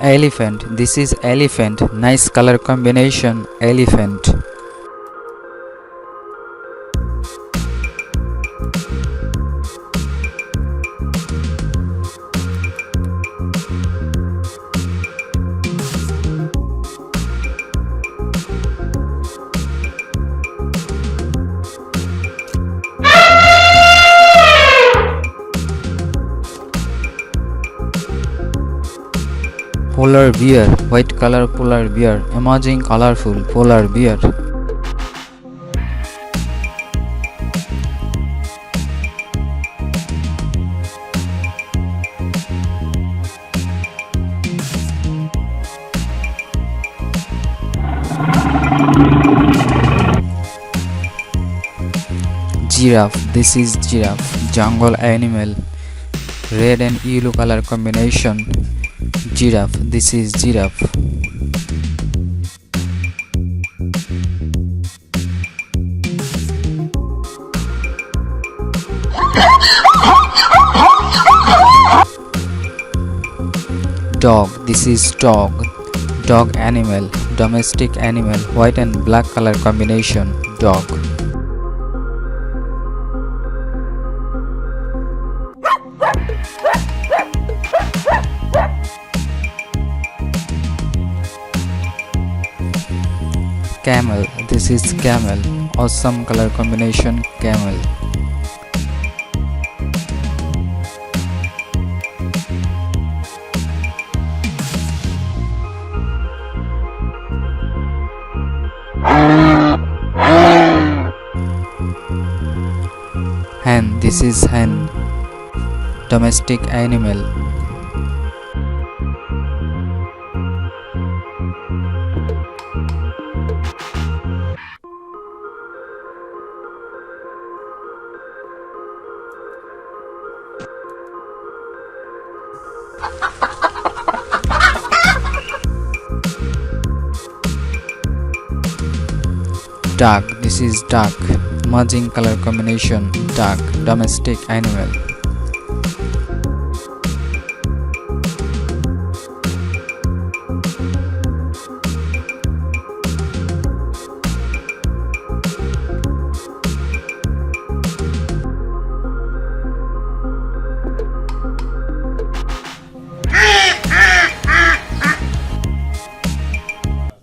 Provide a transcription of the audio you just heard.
Elephant. This is elephant. Nice color combination. Elephant. Polar bear. White color polar bear. Amazing colorful polar bear. Giraffe. This is giraffe. Jungle animal. Red and yellow color combination. Giraffe. This is giraffe. Dog. This is dog. Dog animal. Domestic animal. White and black color combination. Dog. Camel. This is camel. Awesome color combination. Camel. Hen. This is hen. Domestic animal. Duck. This is duck. Merging color combination. Duck. Domestic animal.